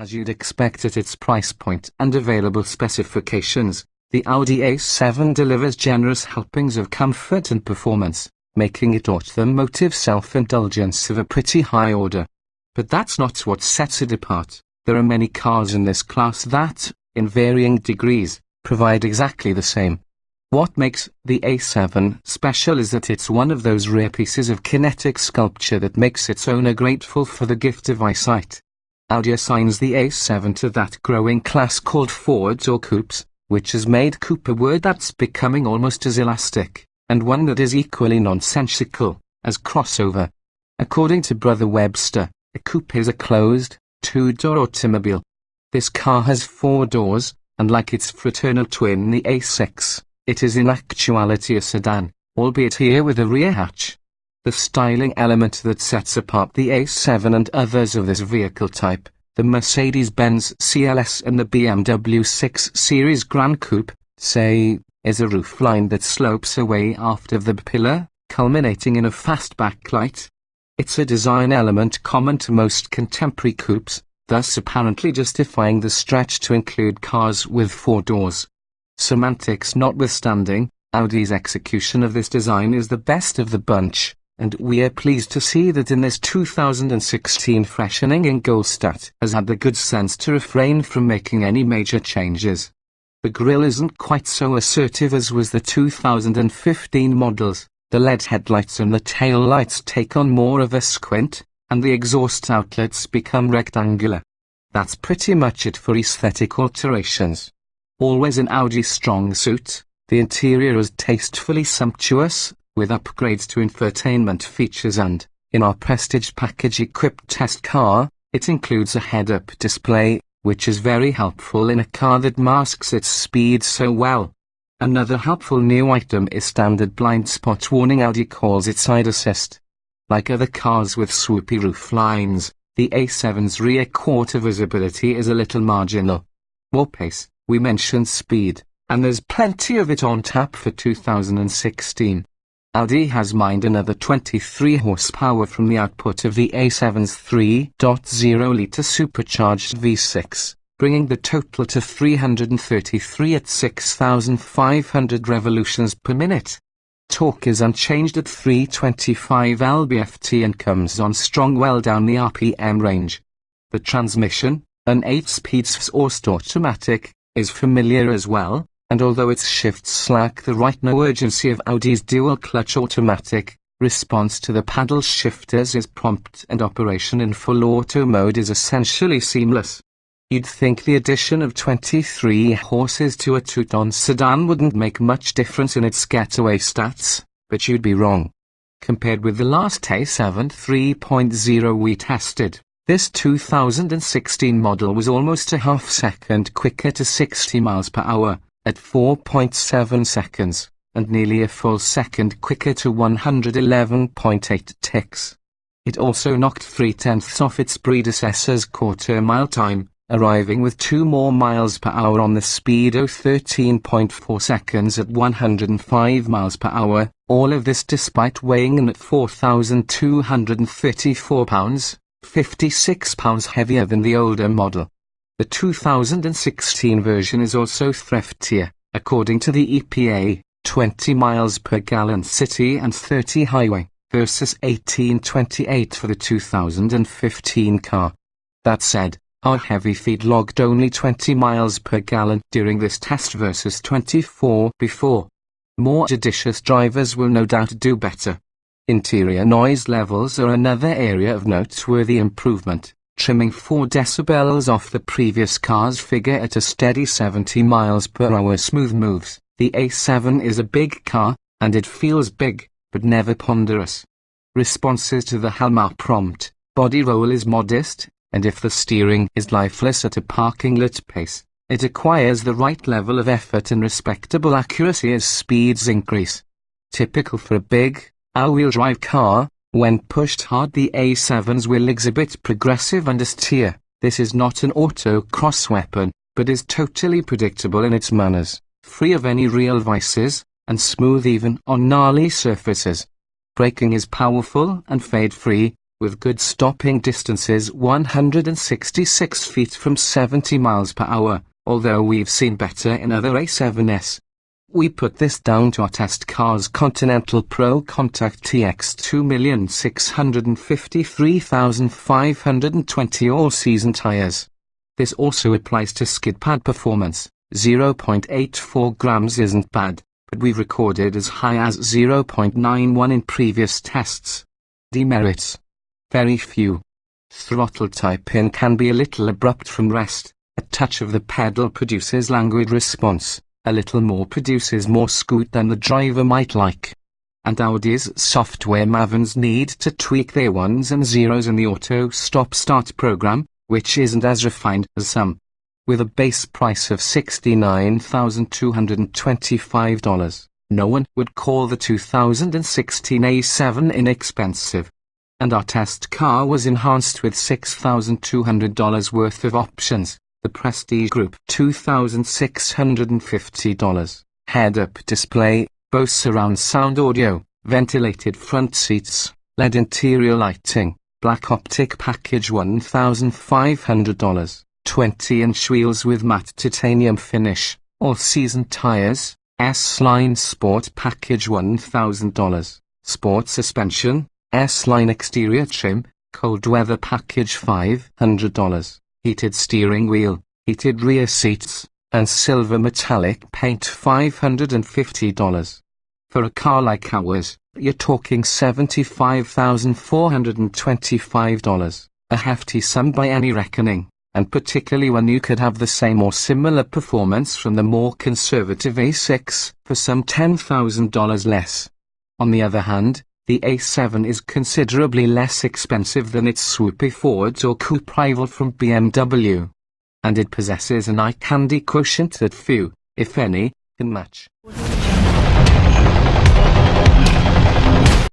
As you'd expect at its price point and available specifications, the Audi A7 delivers generous helpings of comfort and performance, making it automotive self-indulgence of a pretty high order. But that's not what sets it apart. There are many cars in this class that, in varying degrees, provide exactly the same. What makes the A7 special is that it's one of those rare pieces of kinetic sculpture that makes its owner grateful for the gift of eyesight. Audi assigns the A7 to that growing class called Fords or coupes, which has made coupe a word that's becoming almost as elastic, and one that is equally nonsensical, as crossover. According to Brother Webster, a coupe is a closed, two-door automobile. This car has 4 doors, and like its fraternal twin the A6, it is in actuality a sedan, albeit here with a rear hatch. The styling element that sets apart the A7 and others of this vehicle type, the Mercedes-Benz CLS and the BMW 6 Series Gran Coupe, say, is a roofline that slopes away after the pillar, culminating in a fast backlight. It's a design element common to most contemporary coupes, thus apparently justifying the stretch to include cars with 4 doors. Semantics notwithstanding, Audi's execution of this design is the best of the bunch, and we are pleased to see that in this 2016 freshening Ingolstadt has had the good sense to refrain from making any major changes. The grille isn't quite so assertive as was the 2015 models, the LED headlights and the tail lights take on more of a squint, and the exhaust outlets become rectangular. That's pretty much it for aesthetic alterations. Always an Audi strong suit, the interior is tastefully sumptuous, with upgrades to infotainment features and, in our Prestige package-equipped test car, it includes a head-up display, which is very helpful in a car that masks its speed so well. Another helpful new item is standard blind spot warning. Audi calls it side assist. Like other cars with swoopy roof lines, the A7's rear quarter visibility is a little marginal. More pace, we mentioned speed, and there's plenty of it on tap for 2016. Audi has mined another 23 horsepower from the output of the A7's 3.0-litre supercharged V6, bringing the total to 333 at 6,500 revolutions per minute. Torque is unchanged at 325 lb-ft and comes on strong well down the RPM range. The transmission, an 8-speed forced automatic, is familiar as well, and although its shifts lack the right no urgency of Audi's dual-clutch automatic, response to the paddle shifters is prompt and operation in full auto mode is essentially seamless. You'd think the addition of 23 horses to a two-ton sedan wouldn't make much difference in its getaway stats, but you'd be wrong. Compared with the last A7 3.0 we tested, this 2016 model was almost a half-second quicker to 60 miles per hour, at 4.7 seconds, and nearly a full second quicker to 111.8 ticks. It also knocked 0.3 off its predecessor's quarter-mile time, arriving with 2 more miles per hour on the Speedo 13.4 seconds at 105 miles per hour, all of this despite weighing in at 4,234 pounds, 56 pounds heavier than the older model. The 2016 version is also thriftier, according to the EPA, 20 miles per gallon city and 30 highway, versus 1828 for the 2015 car. That said, our heavy feed logged only 20 miles per gallon during this test versus 24 before. More judicious drivers will no doubt do better. Interior noise levels are another area of noteworthy improvement, trimming 4 decibels off the previous car's figure at a steady 70 miles per hour smooth moves. The A7 is a big car, and it feels big, but never ponderous. Responses to the helm are prompt, body roll is modest, and if the steering is lifeless at a parking-lot pace, it acquires the right level of effort and respectable accuracy as speeds increase. Typical for a big, all-wheel drive car, when pushed hard the A7's will exhibit progressive understeer. This is not an autocross weapon, but is totally predictable in its manners, free of any real vices, and smooth even on gnarly surfaces. Braking is powerful and fade-free, with good stopping distances 166 feet from 70 miles per hour, although we've seen better in other A7s. We put this down to our test car's Continental Pro Contact TX 2,653,520 all-season tires. This also applies to skid pad performance. 0.84 grams isn't bad, but we've recorded as high as 0.91 in previous tests. Demerits: very few. Throttle type-in can be a little abrupt from rest. A touch of the pedal produces languid response. A little more produces more scoot than the driver might like. And Audi's software mavens need to tweak their ones and zeros in the auto stop-start program, which isn't as refined as some. With a base price of $69,225, no one would call the 2016 A7 inexpensive. And our test car was enhanced with $6,200 worth of options. The Prestige Group $2,650. Head-up display, Bose surround sound audio, ventilated front seats, LED interior lighting, black optic package $1,500. 20-inch wheels with matte titanium finish, all-season tires, S-Line Sport package $1,000. Sport suspension, S-Line exterior trim, cold weather package $500. Heated steering wheel, heated rear seats, and silver metallic paint $550. For a car like ours, you're talking $75,425. A hefty sum by any reckoning, and particularly when you could have the same or similar performance from the more conservative A6 for some $10,000 less. On the other hand, the A7 is considerably less expensive than its swoopy Ford or coupe rival from BMW. And it possesses an eye-candy quotient that few, if any, can match.